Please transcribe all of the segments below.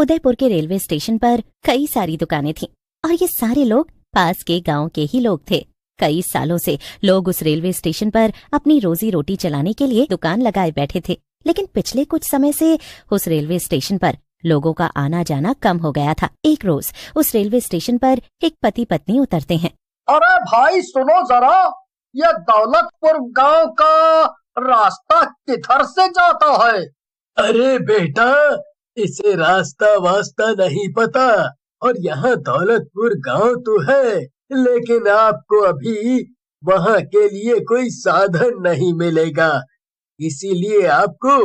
उदयपुर के railway station पर कई सारी दुकानें थीं और ये सारे लोग पास के गांव के ही लोग थे। कई सालों से लोग उस रेलवे स्टेशन पर अपनी रोजी रोटी चलाने के लिए दुकान लगाए बैठे थे, लेकिन पिछले कुछ समय से उस रेलवे स्टेशन पर लोगों का आना जाना कम हो गया था। एक रोज उस रेलवे स्टेशन पर एक पति पत्नी उतरते हैं। अरे भाई सुनो जरा, ये दौलतपुर गांव का रास्ता किधर से जाता है? अरे बेटा, इसे रास्ता वास्ता नहीं पता, और यहाँ दौलतपुर गांव तो है, लेकिन आपको अभी वहाँ के लिए कोई साधन नहीं मिलेगा, इसीलिए आपको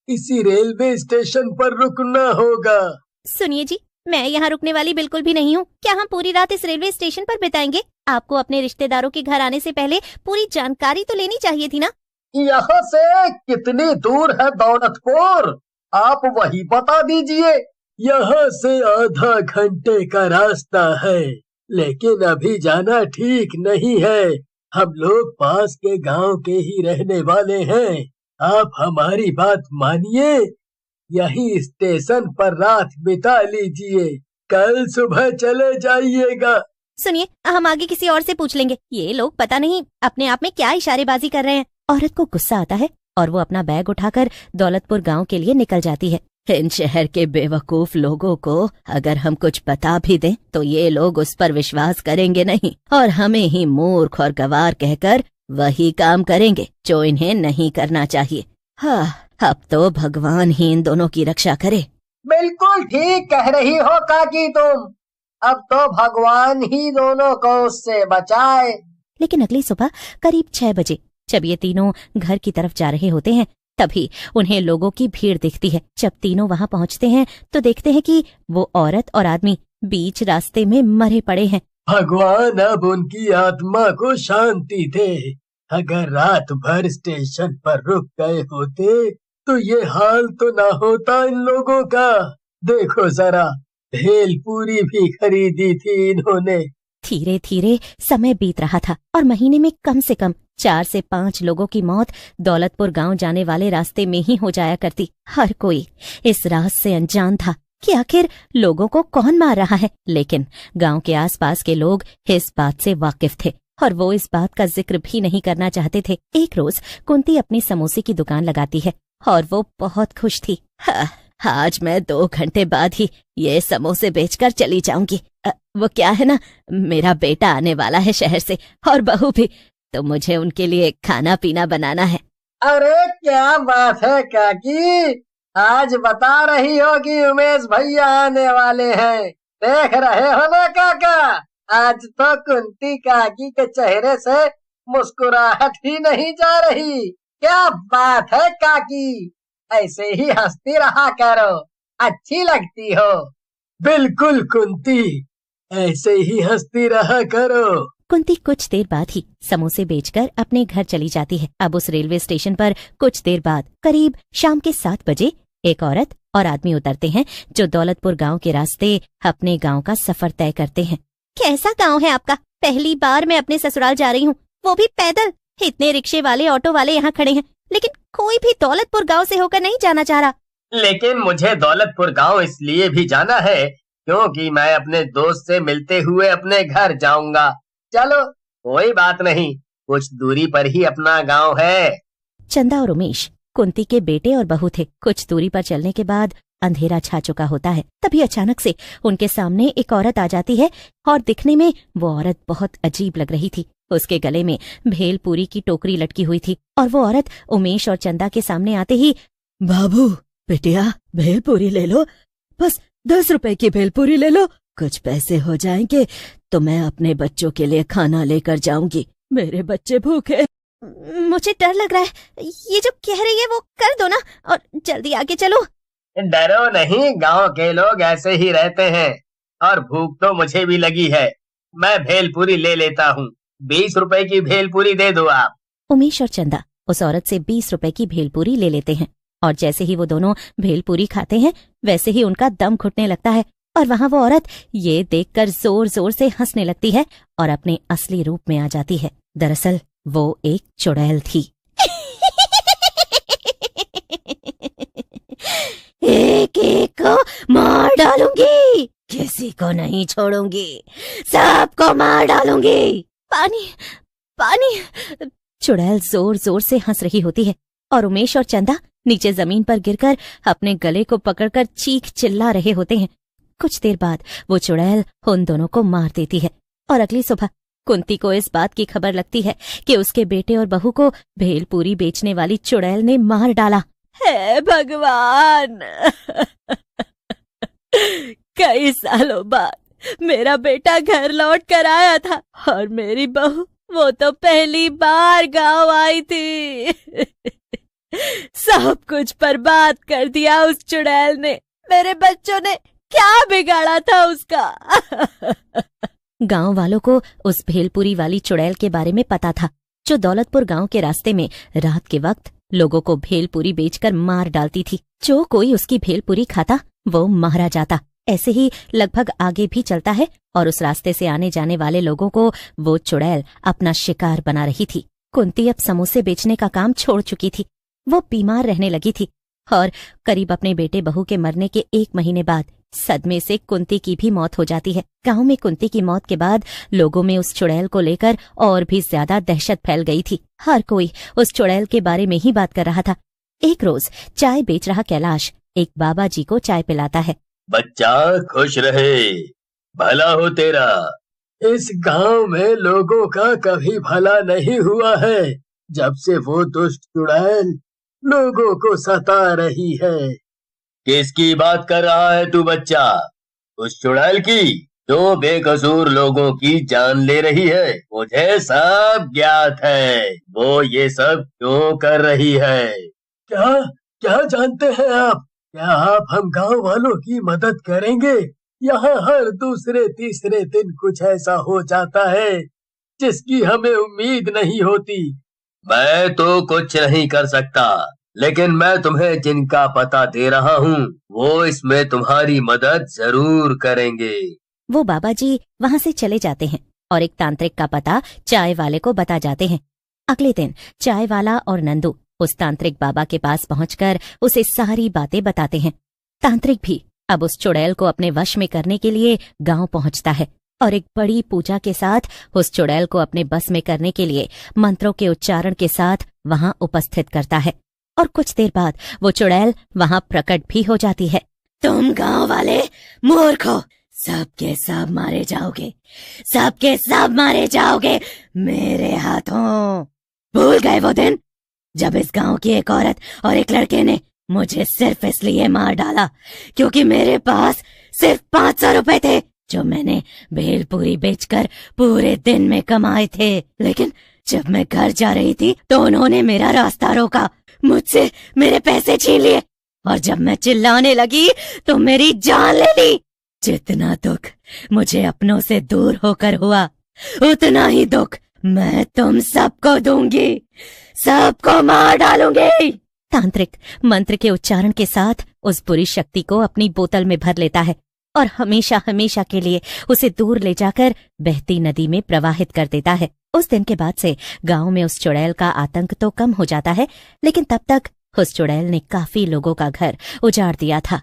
इसी रेलवे स्टेशन पर रुकना होगा। सुनिए जी, मैं यहाँ रुकने वाली बिल्कुल भी नहीं हूँ। क्या हम पूरी रात इस रेलवे स्टेशन पर बिताएंगे? आपको अपने रिश्तेदारों के घर आने से पहले पूरी जानकारी तो लेनी चाहिए थी ना। यहाँ से कितनी दूर है दौलतपुर, आप वही बता दीजिए। यहाँ से आधा घंटे का रास्ता है, लेकिन अभी जाना ठीक नहीं है। हम लोग पास के गांव के ही रहने वाले हैं, आप हमारी बात मानिए, यही स्टेशन पर रात बिता लीजिए, कल सुबह चले जाइएगा। सुनिए, हम आगे किसी और से पूछ लेंगे। ये लोग पता नहीं अपने आप में क्या इशारेबाजी कर रहे हैं। औरत को गुस्सा आता है और वो अपना बैग उठाकर दौलतपुर गांव के लिए निकल जाती है। इन शहर के बेवकूफ लोगों को अगर हम कुछ बता भी दें तो ये लोग उस पर विश्वास करेंगे नहीं और हमें ही मूर्ख और गवार कहकर वही काम करेंगे जो इन्हें नहीं करना चाहिए। हाँ, अब तो भगवान ही इन दोनों की रक्षा करे। बिल्कुल ठीक कह रही हो काकी तुम, अब तो भगवान ही दोनों को उससे बचाए। लेकिन अगली सुबह करीब 6 बजे जब ये तीनों घर की तरफ जा रहे होते हैं, तभी उन्हें लोगों की भीड़ दिखती है। जब तीनों वहां पहुंचते हैं तो देखते हैं कि वो औरत और आदमी बीच रास्ते में मरे पड़े हैं। भगवान अब उनकी आत्मा को शांति दे। अगर रात भर स्टेशन पर रुक गए होते तो ये हाल तो ना होता इन लोगों का। देखो जरा, भेलपूरी भी खरीदी थी इन्होंने। धीरे धीरे समय बीत रहा था और महीने में कम से कम 4 से 5 लोगों की मौत दौलतपुर गांव जाने वाले रास्ते में ही हो जाया करती। हर कोई इस राज से अनजान था कि आखिर लोगों को कौन मार रहा है, लेकिन गांव के आसपास के लोग इस बात से वाकिफ थे और वो इस बात का जिक्र भी नहीं करना चाहते थे। एक रोज कुंती अपनी समोसे की दुकान लगाती है और वो बहुत खुश थी। आज मैं 2 घंटे बाद ही ये समोसे बेचकर चली जाऊंगी। वो क्या है ना, मेरा बेटा आने वाला है शहर से और बहू भी, तो मुझे उनके लिए खाना पीना बनाना है। अरे क्या बात है काकी, आज बता रही हो कि उमेश भैया आने वाले हैं। देख रहे हो ना काका, आज तो कुंती काकी के चेहरे से मुस्कुराहट ही नहीं जा रही। क्या बात है काकी, ऐसे ही हंसती रहा करो, अच्छी लगती हो। बिल्कुल कुंती, ऐसे ही हंसती रहा करो। कुंती कुछ देर बाद ही समोसे बेचकर अपने घर चली जाती है। अब उस रेलवे स्टेशन पर कुछ देर बाद करीब शाम के 7 बजे एक औरत और आदमी उतरते हैं जो दौलतपुर गांव के रास्ते अपने गांव का सफर तय करते हैं। कैसा गांव है आपका? पहली बार मैं अपने ससुराल जा रही हूँ, वो भी पैदल। इतने रिक्शे वाले ऑटो वाले यहाँ खड़े हैं, लेकिन कोई भी दौलतपुर गांव से होकर नहीं जाना चाह रहा। लेकिन मुझे दौलतपुर गांव इसलिए भी जाना है क्योंकि मैं अपने दोस्त से मिलते हुए अपने घर जाऊंगा। चलो कोई बात नहीं, कुछ दूरी पर ही अपना गांव है। चंदा और उमेश कुंती के बेटे और बहू थे। कुछ दूरी पर चलने के बाद अंधेरा छा चुका होता है। तभी अचानक से उनके सामने एक औरत आ जाती है और दिखने में वो औरत बहुत अजीब लग रही थी। उसके गले में भेलपूरी की टोकरी लटकी हुई थी और वो औरत उमेश और चंदा के सामने आते ही, बाबू बिटिया भेलपूरी ले लो, बस 10 रुपए की भेलपूरी ले लो, कुछ पैसे हो जाएंगे तो मैं अपने बच्चों के लिए खाना लेकर जाऊंगी, मेरे बच्चे भूखे। मुझे डर लग रहा है, ये जो कह रही है वो कर दो ना और जल्दी आगे चलो। डरो नहीं, गांव के लोग ऐसे ही रहते हैं और भूख तो मुझे भी लगी है। मैं भेलपूरी ले लेता हूँ, 20 रुपए की भेलपूरी दे दो आप। उमेश और चंदा उस औरत से 20 रुपए की भेलपूरी ले लेते हैं और जैसे ही वो दोनों भेलपूरी खाते हैं वैसे ही उनका दम घुटने लगता है और वहाँ वो औरत ये देखकर जोर जोर से हंसने लगती है और अपने असली रूप में आ जाती है। दरअसल वो एक चुड़ैल थी। एक एक को मार डालूंगी, किसी को नहीं छोड़ूंगी, सबको मार डालूंगी। पानी पानी। चुड़ैल जोर जोर से हंस रही होती है और उमेश और चंदा नीचे जमीन पर गिरकर अपने गले को पकड़कर चीख चिल्ला रहे होते हैं। कुछ देर बाद वो चुड़ैल उन दोनों को मार देती है और अगली सुबह कुंती को इस बात की खबर लगती है कि उसके बेटे और बहू को भेलपूरी बेचने वाली चुड़ैल ने मार डाला। हे भगवान! कई सालों बाद मेरा बेटा घर लौट कर आया था और मेरी बहू वो तो पहली बार गांव आई थी। सब कुछ बर्बाद कर दिया उस चुड़ैल ने। मेरे बच्चों ने क्या बिगाड़ा था उसका? गांव वालों को उस भेलपुरी वाली चुड़ैल के बारे में पता था, जो दौलतपुर गांव के रास्ते में रात के वक्त लोगों को भेलपुरी बेचकर मार डालती थी। जो कोई उसकी भेलपुरी खाता वो मारा जाता। ऐसे ही लगभग आगे भी चलता है और उस रास्ते से आने जाने वाले लोगों को वो चुड़ैल अपना शिकार बना रही थी। कुंती अब समोसे बेचने का काम छोड़ चुकी थी। वो बीमार रहने लगी थी और करीब अपने बेटे बहू के मरने के 1 महीने बाद सदमे से कुंती की भी मौत हो जाती है। गांव में कुंती की मौत के बाद लोगों में उस चुड़ैल को लेकर और भी ज्यादा दहशत फैल गई थी। हर कोई उस चुड़ैल के बारे में ही बात कर रहा था। एक रोज चाय बेच रहा कैलाश एक बाबा जी को चाय पिलाता है। बच्चा खुश रहे, भला हो तेरा। इस गांव में लोगों का कभी भला नहीं हुआ है जब से वो दुष्ट चुड़ैल लोगों को सता रही है। किसकी बात कर रहा है तू बच्चा? उस चुड़ैल की जो बेकसूर लोगों की जान ले रही है। मुझे सब ज्ञात है वो ये सब क्यों कर रही है। क्या क्या जानते हैं आप? क्या आप हम गांव वालों की मदद करेंगे? यहाँ हर दूसरे तीसरे दिन कुछ ऐसा हो जाता है जिसकी हमें उम्मीद नहीं होती। मैं तो कुछ नहीं कर सकता, लेकिन मैं तुम्हें जिनका पता दे रहा हूँ वो इसमें तुम्हारी मदद जरूर करेंगे। वो बाबा जी वहाँ से चले जाते हैं और एक तांत्रिक का पता चाय वाले को बता जाते हैं। अगले दिन चाय वाला और नंदू उस तांत्रिक बाबा के पास पहुंचकर उसे सारी बातें बताते हैं। तांत्रिक भी अब उस चुड़ैल को अपने वश में करने के लिए गांव पहुंचता है और एक बड़ी पूजा के साथ उस चुड़ैल को अपने बस में करने के लिए मंत्रों के उच्चारण के साथ वहां उपस्थित करता है। और कुछ देर बाद वो चुड़ैल वहां प्रकट भी हो जाती है। तुम गांव वाले मूर्ख हो, सबके सब मारे जाओगे, सबके सब मारे जाओगे मेरे हाथों। भूल गए वो दिन जब इस गांव की एक औरत और एक लड़के ने मुझे सिर्फ इसलिए मार डाला क्योंकि मेरे पास सिर्फ 500 रुपए थे जो मैंने भेलपूरी बेचकर पूरे दिन में कमाए थे। लेकिन जब मैं घर जा रही थी तो उन्होंने मेरा रास्ता रोका, मुझसे मेरे पैसे छीन लिए और जब मैं चिल्लाने लगी तो मेरी जान ले ली। जितना दुख मुझे अपनों से दूर होकर हुआ उतना ही दुख मैं तुम सबको दूंगी, सबको मार डालूंगी। तांत्रिक मंत्र के उच्चारण के साथ उस बुरी शक्ति को अपनी बोतल में भर लेता है और हमेशा हमेशा के लिए उसे दूर ले जाकर बहती नदी में प्रवाहित कर देता है। उस दिन के बाद से गांव में उस चुड़ैल का आतंक तो कम हो जाता है, लेकिन तब तक उस चुड़ैल ने काफी लोगों का घर उजाड़ दिया था।